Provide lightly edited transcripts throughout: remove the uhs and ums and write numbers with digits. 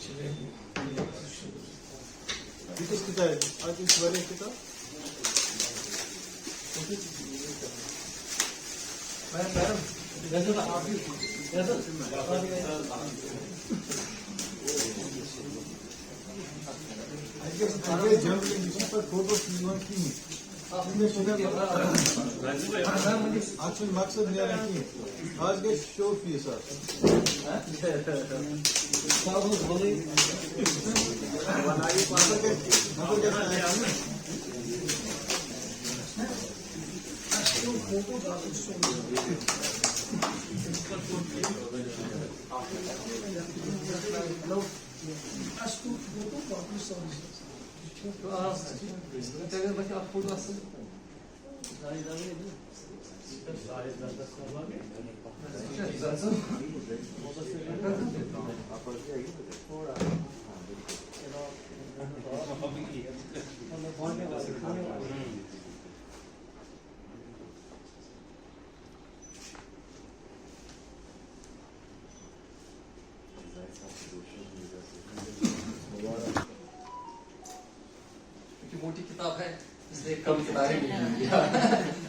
किस कितना है आज इस वाले कितना मैडम जैसे आप भी जैसे आगे जंप के पर फोटो की Açın maksat ne yani? Az geç show piyasa. Sağ olun balayı. Vanayı pasar geç. Nasıl geçsin? Integral'daki akbolu nasıl? मोटी किताब है इसलिए कम किताबें मिलेंगी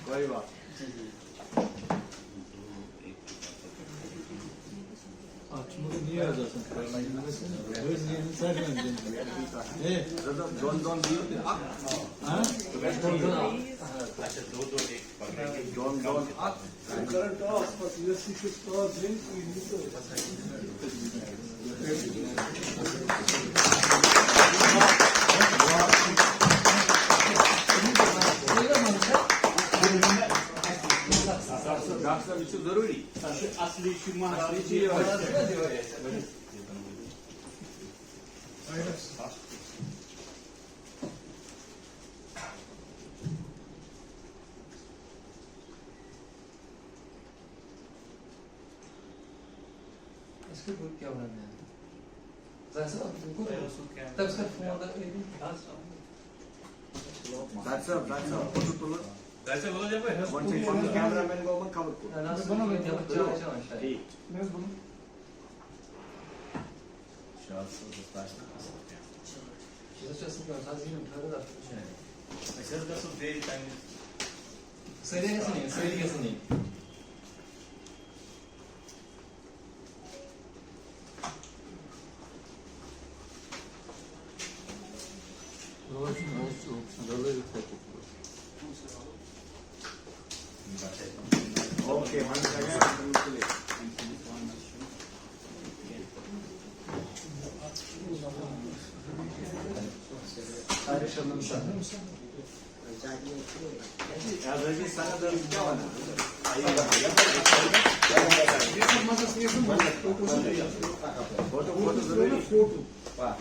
कोई बात açmalı niye yazarsın? Öz yerini sen yazacaksın. Don değil mi? Ak. Ha? Don ak. Current toss, but you should store drink. Doctor विषय जरूरी असली शिमा असली इसके कोई क्या होना है जैसा तुमको तब उसका फोन आता है That's up. Photo tulu. कैसे बोला जाए One second. Cameraman को मत cover करो. nasıl bunu bir yapıp çalışacağım aşağıya. ठीक Ne bunu? Çalışıyorsun ki sadece yukarıda da. Sir का सब दे time Söyleyesini. Okay, one second. Yazıcı sana da bir var. Foto जरूरी. वाह.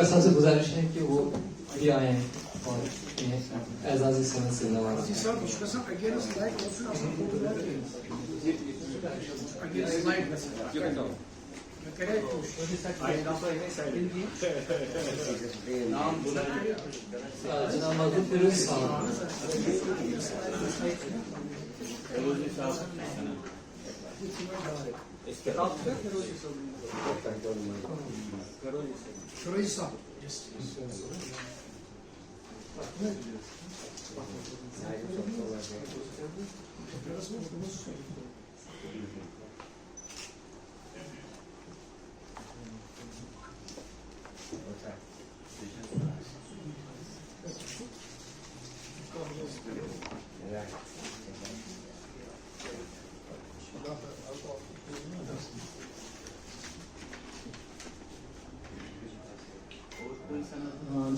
सबसे गुजारिश है कि वो भी आए और एजाजी समझ से नवाजा जनाब मधु फिरोज साहब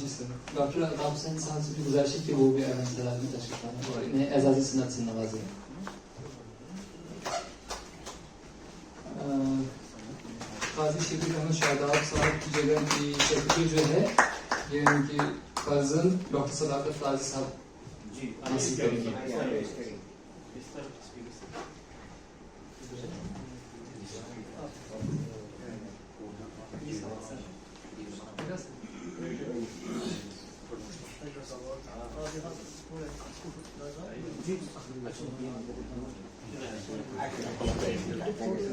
जिससे डॉक्टर आदाब हुसैन साहब से भी गुजारिश है कि वो भी अहम सलाह में तशरीफ लाएं और इन्हें एजाज़ सुन्नत से नवाजें। काजी शफीक अहमद शादाब साहब की जगह की सेक्रेटरी जो है ये उनकी कज़न डॉक्टर सदाकत काजी साहब जी हासिल करेंगे। इस तरफ स्पीकर से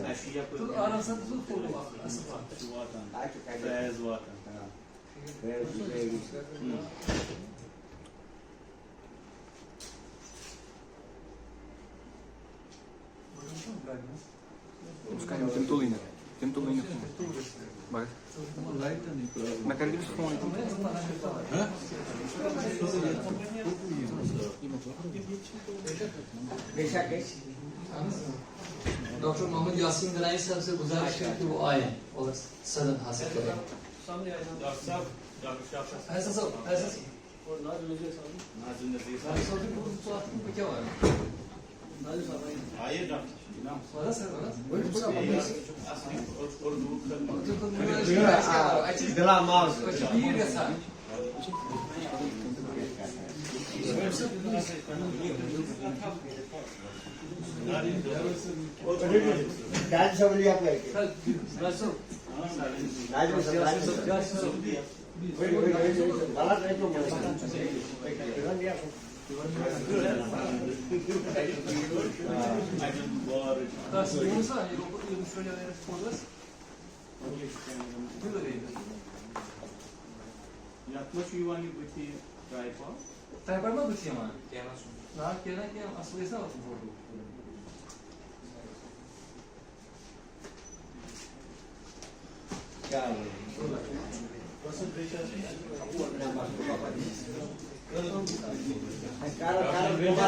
अशिया तो आराम से तो फोटो फैज वातन उसका тем тулина. Bak. Light and you Na cara deles com doctor Mohammad Yasin Ganai साहब से गुजारिश है कि वो आए और सनद हासिल करें। डॉक्टर साहब ऐसा सब और नाज़िम नज़ीर साहब साहब को क्या हुआ? आइए डॉक्टर नाम वाला सर वाला असली और दूर जो तो मुझे Dela mouse. कुछ भी ऐसा Dad sabili yapma erkek. Sir Dad mı sabili? Wait. Bana ne yapıyorsun? das Musa eu şöyle respondas Yaklaşık yuvanı biti tripod. Tripod mı bitiyor ama? Na kena ki asıl ise atı vurdu. Cara,